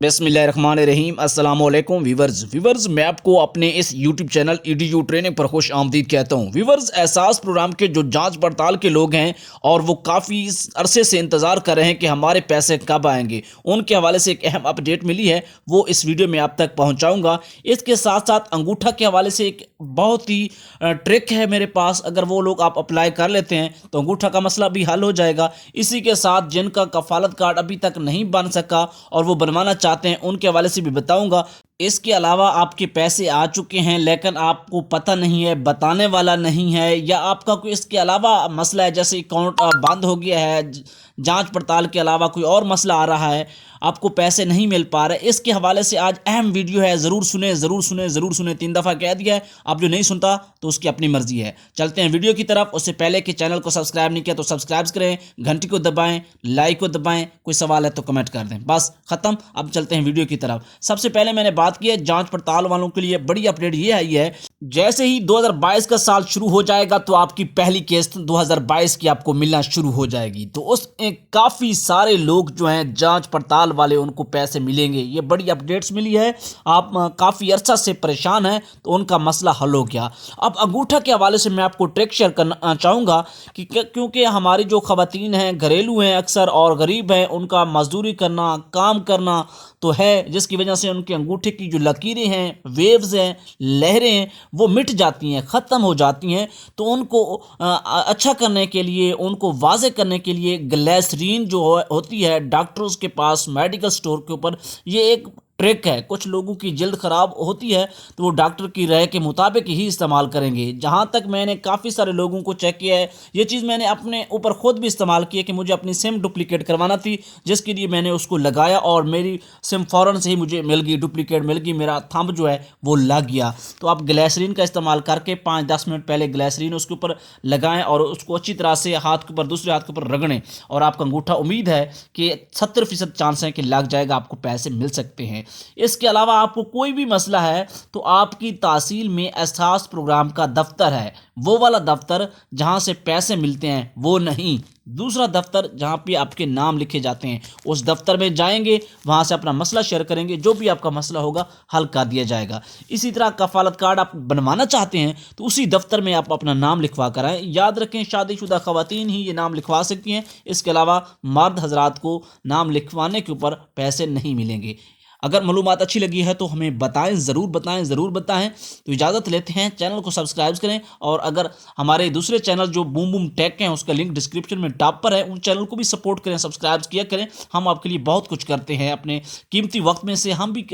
बिस्मिल्लाहिर्रहमानिर्रहीम अस्सलाम वालेकुम वीवर्स मैं आपको अपने इस यूट्यूब चैनल ईडीयू ट्रेनिंग पर खुश आमदीद कहता हूँ। वीवर्स, एहसास प्रोग्राम के जो जांच पड़ताल के लोग हैं और वो काफ़ी अरसे से इंतज़ार कर रहे हैं कि हमारे पैसे कब आएंगे, उनके हवाले से एक अहम अपडेट मिली है, वो इस वीडियो में आप तक पहुँचाऊँगा। इसके साथ साथ अंगूठा के हवाले से एक बहुत ही ट्रिक है मेरे पास। अगर वो लोग आप अप्लाई कर लेते हैं तो अंगूठा का मसला भी हल हो जाएगा। इसी के साथ जिनका कफालत कार्ड अभी तक नहीं बन सका और वो बनवाना चाहते हैं, उनके हवाले से भी बताऊंगा। इसके अलावा आपके पैसे आ चुके हैं लेकिन आपको पता नहीं है, बताने वाला नहीं है, या आपका कोई इसके अलावा मसला है, जैसे अकाउंट बंद हो गया है, जांच पड़ताल के अलावा कोई और मसला आ रहा है, आपको पैसे नहीं मिल पा रहे, इसके हवाले से आज अहम वीडियो है। ज़रूर सुने, ज़रूर सुने, ज़रूर सुने। 3 दफ़ा कह दिया है, आप जो नहीं सुनता तो उसकी अपनी मर्जी है। चलते हैं वीडियो की तरफ। उससे पहले कि चैनल को सब्सक्राइब नहीं किया तो सब्सक्राइब करें, घंटी को दबाएं, लाइक को दबाएं, कोई सवाल है तो कमेंट कर दें। बस ख़त्म। अब चलते हैं वीडियो की तरफ। सबसे पहले मैंने बात की है जांच पड़ताल वालों के लिए बड़ी अपडेट ये आई है, जैसे ही 2022 का साल शुरू हो जाएगा तो आपकी पहली किस्त 2022 की आपको मिलना शुरू हो जाएगी। तो उस काफ़ी सारे लोग जो हैं जांच पड़ताल वाले, उनको पैसे मिलेंगे। ये बड़ी अपडेट्स मिली है। आप काफ़ी अरसा से परेशान हैं तो उनका मसला हल हो गया। अब अंगूठा के हवाले से मैं आपको ट्रिक शेयर करना चाहूँगा कि क्योंकि हमारी जो ख़वातीन हैं, घरेलू हैं अक्सर और गरीब हैं, उनका मजदूरी करना, काम करना तो है, जिसकी वजह से उनके अंगूठे की जो लकीरें हैं, वेव्स हैं, लहरें हैं, वो मिट जाती हैं, ख़त्म हो जाती हैं। तो उनको अच्छा करने के लिए, उनको वाज़े करने के लिए ग्लिसरीन जो होती है डॉक्टर्स के पास, मेडिकल स्टोर के ऊपर, ये एक ट्रिक है। कुछ लोगों की जल्द ख़राब होती है तो वो डॉक्टर की राय के मुताबिक ही इस्तेमाल करेंगे। जहाँ तक मैंने काफ़ी सारे लोगों को चेक किया है, ये चीज़ मैंने अपने ऊपर ख़ुद भी इस्तेमाल की है कि मुझे अपनी सिम डुप्लिकेट करवाना थी, जिसके लिए मैंने उसको लगाया और मेरी सिम फ़ौरन से ही मुझे मिल गई, डुप्लिकेट मिल गई, मेरा थंब जो है वो लग गया। तो आप ग्लिसरीन का इस्तेमाल करके 5-10 मिनट पहले ग्लिसरीन उसके ऊपर लगाएं और उसको अच्छी तरह से हाथ के ऊपर, दूसरे हाथ के ऊपर रगड़ें और आपका अंगूठा, उम्मीद है कि 70% चांस है कि लग जाएगा, आपको पैसे मिल सकते हैं। इसके अलावा आपको कोई भी मसला है तो आपकी तहसील में एहसास प्रोग्राम का दफ्तर है, वो वाला दफ्तर जहां से पैसे मिलते हैं, वो नहीं, दूसरा दफ्तर जहां पे आपके नाम लिखे जाते हैं, उस दफ्तर में जाएंगे, वहां से अपना मसला शेयर करेंगे, जो भी आपका मसला होगा हल कर दिया जाएगा। इसी तरह कफालत कार्ड आप बनवाना चाहते हैं तो उसी दफ्तर में आप अपना नाम लिखवा कर आएँ। याद रखें, शादीशुदा खवातीन ही ये नाम लिखवा सकती हैं, इसके अलावा मर्द हजरात को नाम लिखवाने के ऊपर पैसे नहीं मिलेंगे। अगर मालूमात अच्छी लगी है तो हमें बताएं, ज़रूर बताएं, ज़रूर बताएं। तो इजाज़त लेते हैं, चैनल को सब्सक्राइब करें और अगर हमारे दूसरे चैनल जो बूम बूम टेक हैं उसका लिंक डिस्क्रिप्शन में टॉप पर है, उन चैनल को भी सपोर्ट करें, सब्सक्राइब किया करें। हम आपके लिए बहुत कुछ करते हैं, अपने कीमती वक्त में से हम भी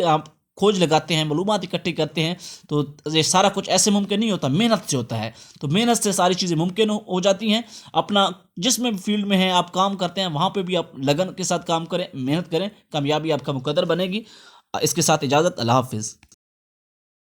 खोज लगाते हैं, मालूमात इकट्ठी करते हैं। तो ये सारा कुछ ऐसे मुमकिन नहीं होता, मेहनत से होता है। तो मेहनत से सारी चीज़ें मुमकिन हो जाती हैं। अपना जिस में फील्ड में है आप काम करते हैं, वहाँ पे भी आप लगन के साथ काम करें, मेहनत करें, कामयाबी आपका मुकद्दर बनेगी। इसके साथ इजाज़त, अल्लाह हाफिज़।